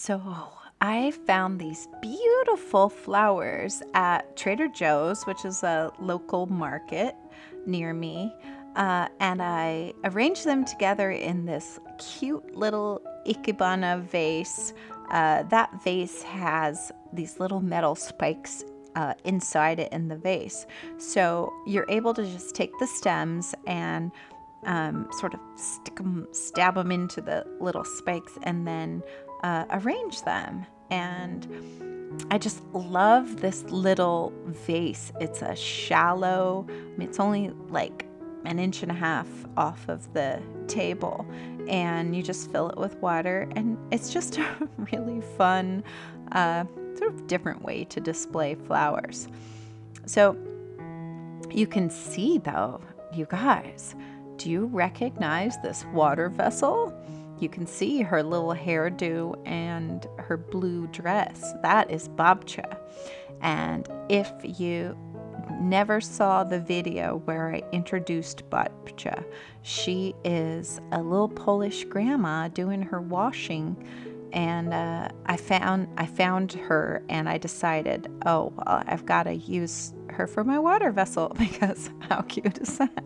So I found these beautiful flowers at Trader Joe's, which is a local market near me. And I arranged them together in this cute little Ikebana vase. That vase has these little metal spikes inside it in the vase. So you're able to just take the stems and sort of stab them into the little spikes and then arrange them. And I just love this little vase. It's a shallow, it's only like an inch and a half off of the table, and you just fill it with water, and it's just a really fun, sort of different way to display flowers. So you can see, though, you guys, do you recognize this water vessel? You can see her little hairdo and her blue dress. That is babcia. And if you never saw the video where I introduced babcia, she is a little Polish grandma doing her washing. And I found her, and I decided, oh, well, I've got to use her for my water vessel, because how cute is that?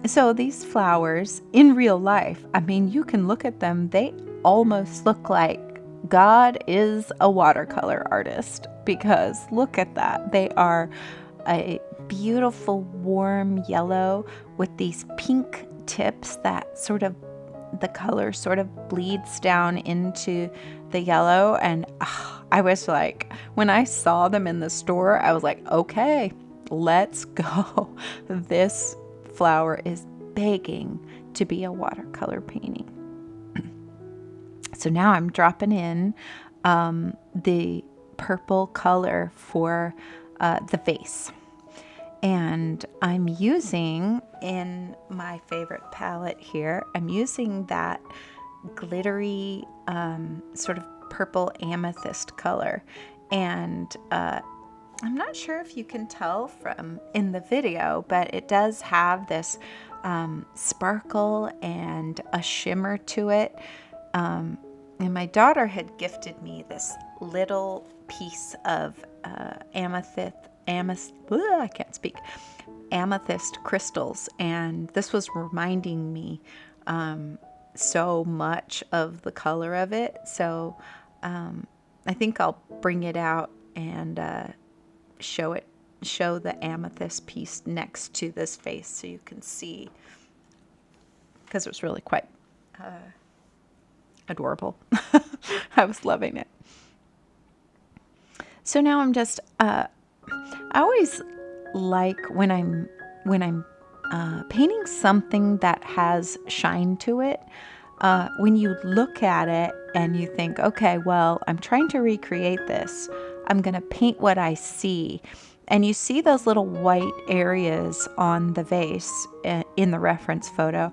So these flowers in real life, I mean, you can look at them, they almost look like God is a watercolor artist, because look at that. They are a beautiful warm yellow with these pink tips that sort of, the color sort of bleeds down into the yellow. And I was like, when I saw them in the store, I was like, okay, let's go. This flower is begging to be a watercolor painting. So now I'm dropping in the purple color for the vase. And I'm using, in my favorite palette here, I'm using that glittery sort of purple amethyst color. And I'm not sure if you can tell from in the video, but it does have this sparkle and a shimmer to it. And my daughter had gifted me this little piece of amethyst crystals, and this was reminding me so much of the color of it. So I think I'll bring it out and show the amethyst piece next to this vase so you can see, because it was really quite adorable. I was loving it. So now I'm just I always like when I'm painting something that has shine to it, when you look at it and you think, okay, well, I'm trying to recreate this, I'm going to paint what I see. And you see those little white areas on the vase in the reference photo.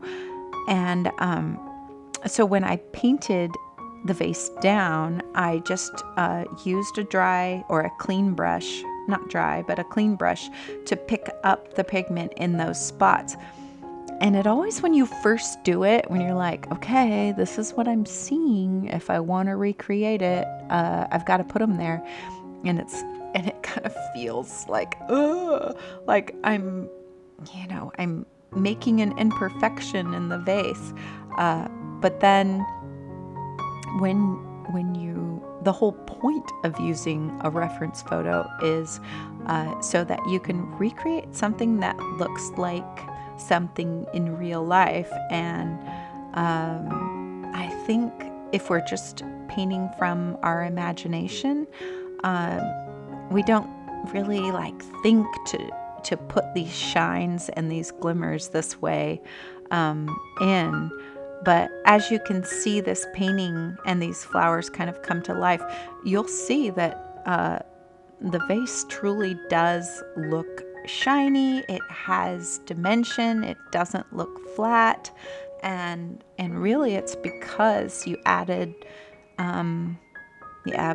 And so when I painted the vase down, I just used a dry or a clean brush, not dry, but a clean brush, to pick up the pigment in those spots. And it always, when you first do it, when you're like, okay, this is what I'm seeing, if I want to recreate it, I've got to put them there. And it kind of feels like I'm making an imperfection in the vase. But then the whole point of using a reference photo is so that you can recreate something that looks like something in real life. And I think if we're just painting from our imagination, we don't really think to put these shines and these glimmers this way in. But as you can see this painting and these flowers kind of come to life, you'll see that the vase truly does look shiny. It has dimension. It doesn't look flat. And really it's because you add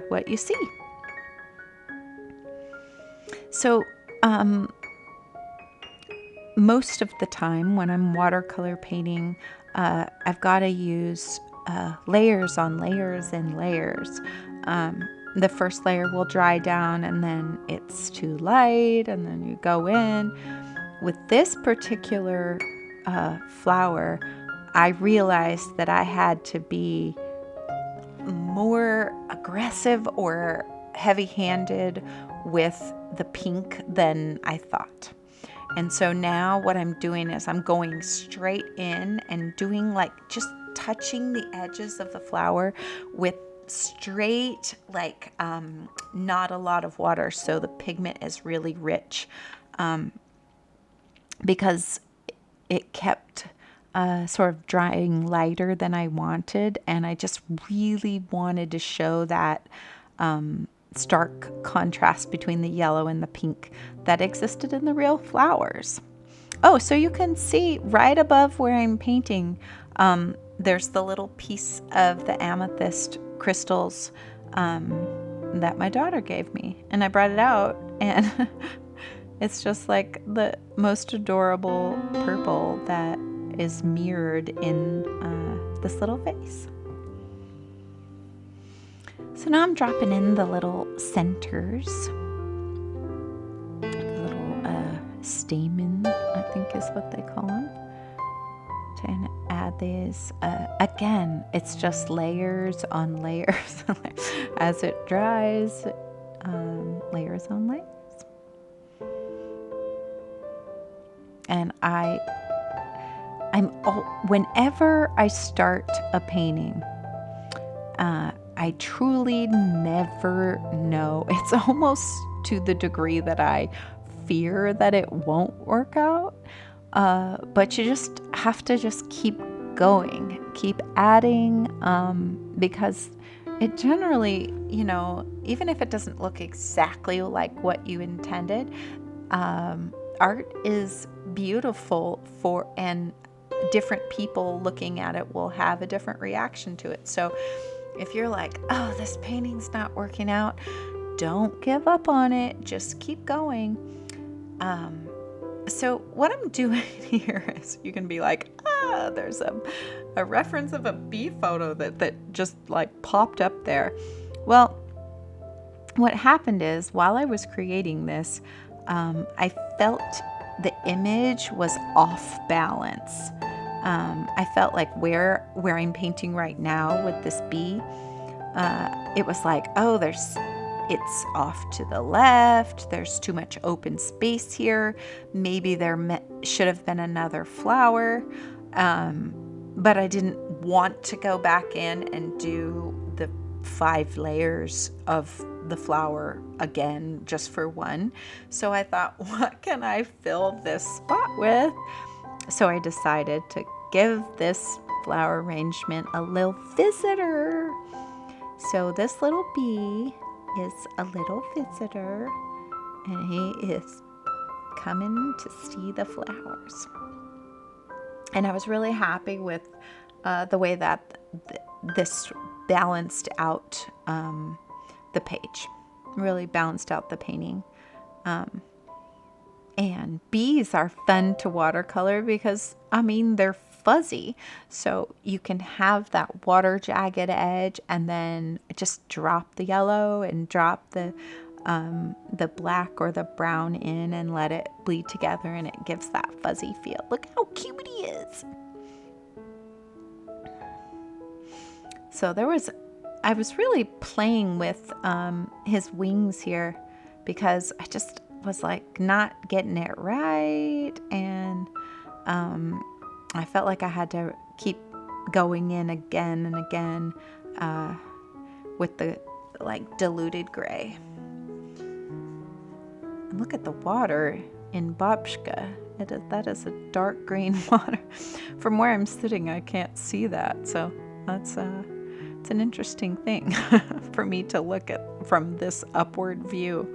what you see. So most of the time when I'm watercolor painting, I've got to use layers on layers and layers. The first layer will dry down and then it's too light and then you go in. With this particular flower, I realized that I had to be more aggressive or heavy-handed with the pink than I thought. And so now what I'm doing is I'm going straight in and doing like just touching the edges of the flower with straight, like not a lot of water, so the pigment is really rich, because it kept sort of drying lighter than I wanted, and I just really wanted to show that stark contrast between the yellow and the pink that existed in the real flowers. Oh, so you can see right above where I'm painting, there's the little piece of the amethyst crystals that my daughter gave me, and I brought it out, and it's just like the most adorable purple that is mirrored in this little vase. So now I'm dropping in the little centers, the little stamen, I think is what they call them. And add these, again, it's just layers on layers. As it dries, layers on layers. And whenever I start a painting, I truly never know. It's almost to the degree that I fear that it won't work out. But you just have to just keep going, keep adding, because it generally, even if it doesn't look exactly like what you intended, art is beautiful and different people looking at it will have a different reaction to it. So if you're like, oh, this painting's not working out, don't give up on it. Just keep going. So what I'm doing here is, you can be like, there's a reference of a bee photo that just like popped up there. Well, what happened is, while I was creating this, I felt the image was off balance. I felt like where I'm painting right now with this bee, it was like, it's off to the left. There's too much open space here. Maybe there should have been another flower. But I didn't want to go back in and do the 5 layers of the flower again just for one. So I thought, what can I fill this spot with? So I decided to give this flower arrangement a little visitor. So this little bee is a little visitor, and he is coming to see the flowers. And I was really happy with the way that this balanced out the page, really balanced out the painting. And bees are fun to watercolor because, they're fuzzy. So you can have that water jagged edge and then just drop the yellow and drop the black or the brown in and let it bleed together, and it gives that fuzzy feel. Look how cute he is. So I was really playing with his wings here, because I just was like not getting it right, and I felt like I had to keep going in again and again with the like diluted gray. And look at the water in Babshka. That is a dark green water. From where I'm sitting, I can't see that, so that's it's an interesting thing for me to look at from this upward view.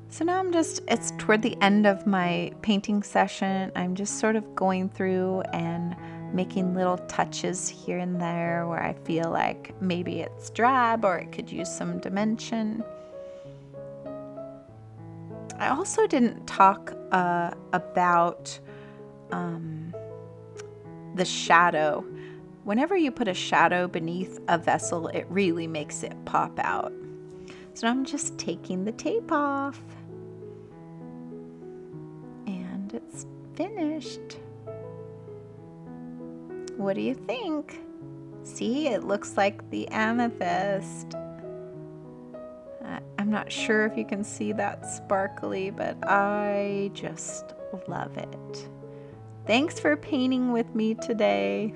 So now it's toward the end of my painting session. I'm just sort of going through and making little touches here and there where I feel like maybe it's drab or it could use some dimension. I also didn't talk about the shadow. Whenever you put a shadow beneath a vessel, it really makes it pop out. So I'm just taking the tape off. And it's finished. What do you think? See, it looks like the amethyst. I'm not sure if you can see that sparkly, but I just love it. Thanks for painting with me today.